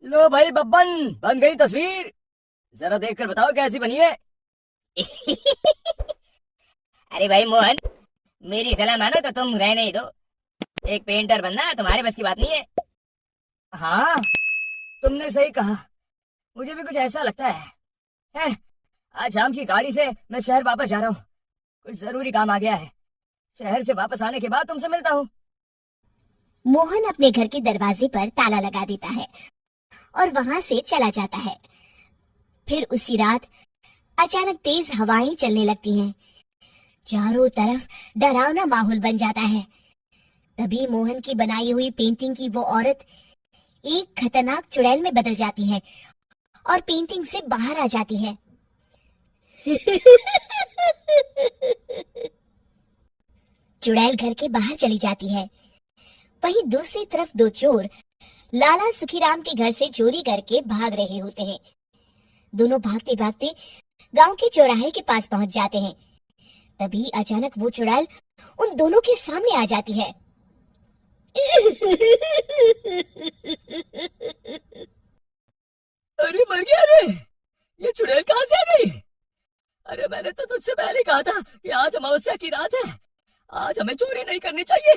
लो भाई बब्बन, बन गई तस्वीर। जरा देखकर बताओ कैसी बनी है। अरे भाई मोहन, मेरी सलाह मानो तो तुम रहने ही दो। एक पेंटर बनना तुम्हारे बस की बात नहीं है। हाँ, तुमने सही कहा। मुझे भी कुछ ऐसा लगता है। आज शाम की गाड़ी से मैं शहर वापस जा रहा हूँ। कुछ जरूरी काम आ गया है। शहर से वापस आने के बाद तुमसे मिलता हूँ। मोहन अपने घर के दरवाजे पर ताला लगा देता है और वहां से चला जाता है। फिर उसी रात अचानक तेज हवाएं चलने लगती हैं। चारों तरफ डरावना माहौल बन जाता है। तभी मोहन की बनाई हुई पेंटिंग की वो औरत एक खतरनाक चुड़ैल में बदल जाती है और पेंटिंग से बाहर आ जाती है। चुड़ैल घर के बाहर चली जाती है। वहीं दूसरी तरफ दो चोर लाला सुखीराम के घर से चोरी करके भाग रहे होते हैं। दोनों भागते भागते गांव के चौराहे के पास पहुंच जाते हैं। तभी अचानक वो चुड़ैल उन दोनों के सामने आ जाती है। अरे मर गया रे। ये चुड़ैल कहाँ से आ गई? अरे मैंने तो तुझसे पहले कहा था कि आज अमावस्या की रात है। आज हमें चोरी नहीं करनी चाहिए।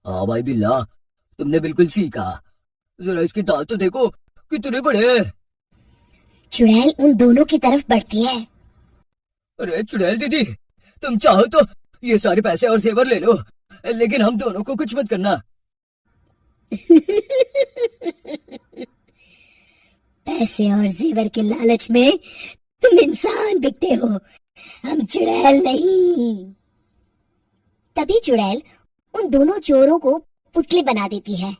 हाँ भाई बिल्ला, तुमने बिल्कुल सही कहा। जरा इसके दांत तो देखो, कितने बड़े हैं। चुड़ैल उन दोनों की तरफ बढ़ती है। अरे चुड़ैल दीदी, तुम चाहो तो ये सारे पैसे और जेवर ले लो, लेकिन हम दोनों को कुछ मत करना। पैसे और जेवर के लालच में तुम इंसान बिकते हो, हम चुड़ैल नहीं। तभी चुड़ैल उन दोनों चोरों को पुतले बना देती है।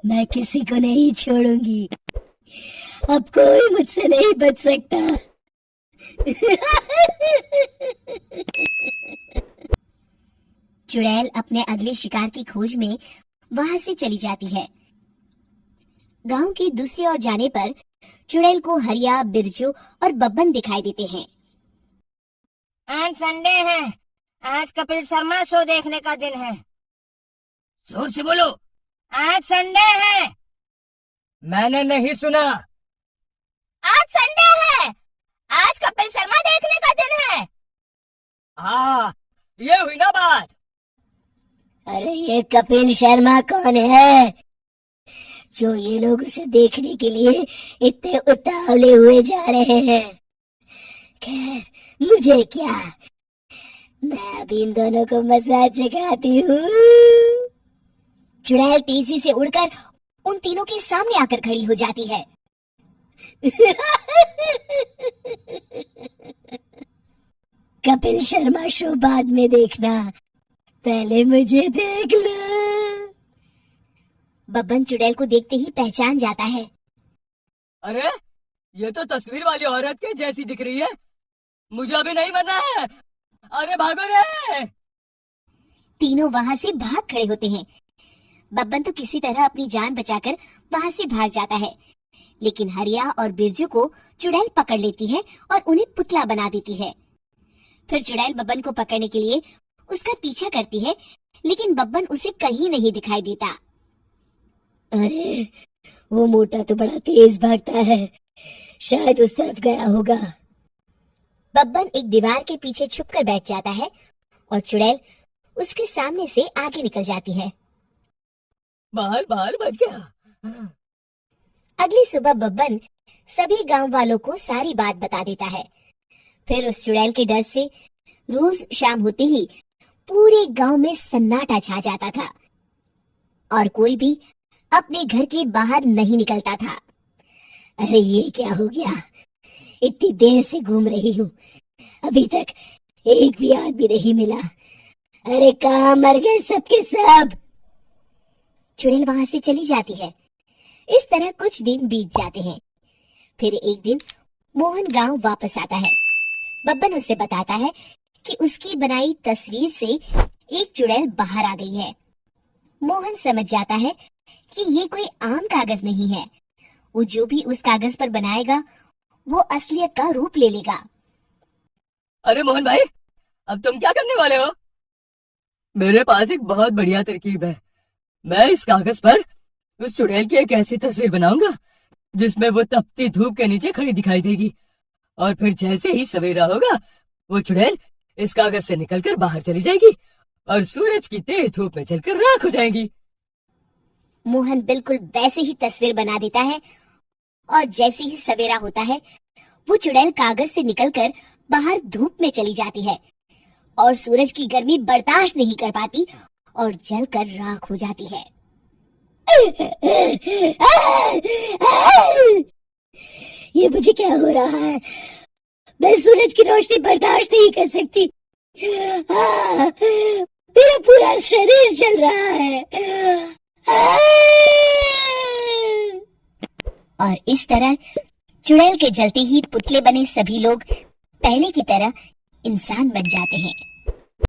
मैं किसी को नहीं छोड़ूंगी, अब कोई मुझसे नहीं बच सकता। चुड़ैल अपने अगले शिकार की खोज में वहां से चली जाती है। गांव की दूसरी ओर जाने पर चुड़ैल को हरिया, बिरजू और बब्बन दिखाई देते हैं। आज संडे है, आज कपिल शर्मा शो देखने का दिन है। जोर से बोलो। आज संडे है। मैंने नहीं सुना। आज संडे है, आज कपिल शर्मा देखने का दिन है। हाँ, ये हुई ना बात। अरे ये कपिल शर्मा कौन है जो ये लोग उसे देखने के लिए इतने उतावले हुए जा रहे हैं? खैर, मुझे क्या, मैं अभी इन दोनों को मजा चखाती हूँ। चुड़ैल तेजी से उड़कर उन तीनों के सामने आकर खड़ी हो जाती है। कपिल शर्मा शो बाद में देखना, पहले मुझे देख लो। बब्बन चुड़ैल को देखते ही पहचान जाता है। अरे ये तो तस्वीर वाली औरत के जैसी दिख रही है। मुझे अभी नहीं मरना है। अरे भागो रे। तीनों वहां से भाग खड़े होते हैं। बब्बन तो किसी तरह अपनी जान बचाकर वहां से भाग जाता है, लेकिन हरिया और बिरजू को चुड़ैल पकड़ लेती है और उन्हें पुतला बना देती है। फिर चुड़ैल बब्बन को पकड़ने के लिए उसका पीछा करती है, लेकिन बब्बन उसे कहीं नहीं दिखाई देता। अरे वो मोटा तो बड़ा तेज भागता है, शायद उस तरफ गया होगा। बब्बन एक दीवार के पीछे छुपकर बैठ जाता है और चुड़ैल उसके सामने से आगे निकल जाती है। बाल बाल बच गया। अगली सुबह बब्बन सभी गांव वालों को सारी बात बता देता है। फिर उस चुड़ैल के डर से रोज शाम होते ही पूरे गांव में सन्नाटा छा जाता था और कोई भी अपने घर के बाहर नहीं निकलता था। अरे ये क्या हो गया, इतनी देर से घूम रही हूँ, अभी तक एक भी आदमी नहीं मिला। अरे कहाँ मर गए सबके सब। चुड़ैल वहां से चली जाती है। इस तरह कुछ दिन बीत जाते हैं। फिर एक दिन मोहन गांव वापस आता है। बब्बन उसे बताता है कि उसकी बनाई तस्वीर से एक चुड़ैल बाहर आ गई है। मोहन समझ जाता है कि ये कोई आम कागज नहीं है। वो जो भी उस कागज पर बनाएगा वो असलियत का रूप ले लेगा। अरे मोहन भाई, अब तुम क्या करने वाले हो? मेरे पास एक बहुत बढ़िया तरकीब है। मैं इस कागज पर उस चुड़ैल की एक ऐसी तस्वीर बनाऊंगा जिसमें वो तपती धूप के नीचे खड़ी दिखाई देगी, और फिर जैसे ही सवेरा होगा वो चुड़ैल इस कागज से निकलकर बाहर चली जाएगी और सूरज की तेज धूप में जलकर राख हो जाएगी। मोहन बिल्कुल वैसे ही तस्वीर बना देता है और जैसे ही सवेरा होता है वो चुड़ैल कागज से निकलकर बाहर धूप में चली जाती है और सूरज की गर्मी बर्दाश्त नहीं कर पाती और जलकर राख हो जाती है। ये मुझे क्या हो रहा है? मैं सूरज की रोशनी बर्दाश्त नहीं कर सकती। मेरा पूरा शरीर जल रहा है। और इस तरह चुड़ैल के जलते ही पुतले बने सभी लोग पहले की तरह इंसान बन जाते हैं।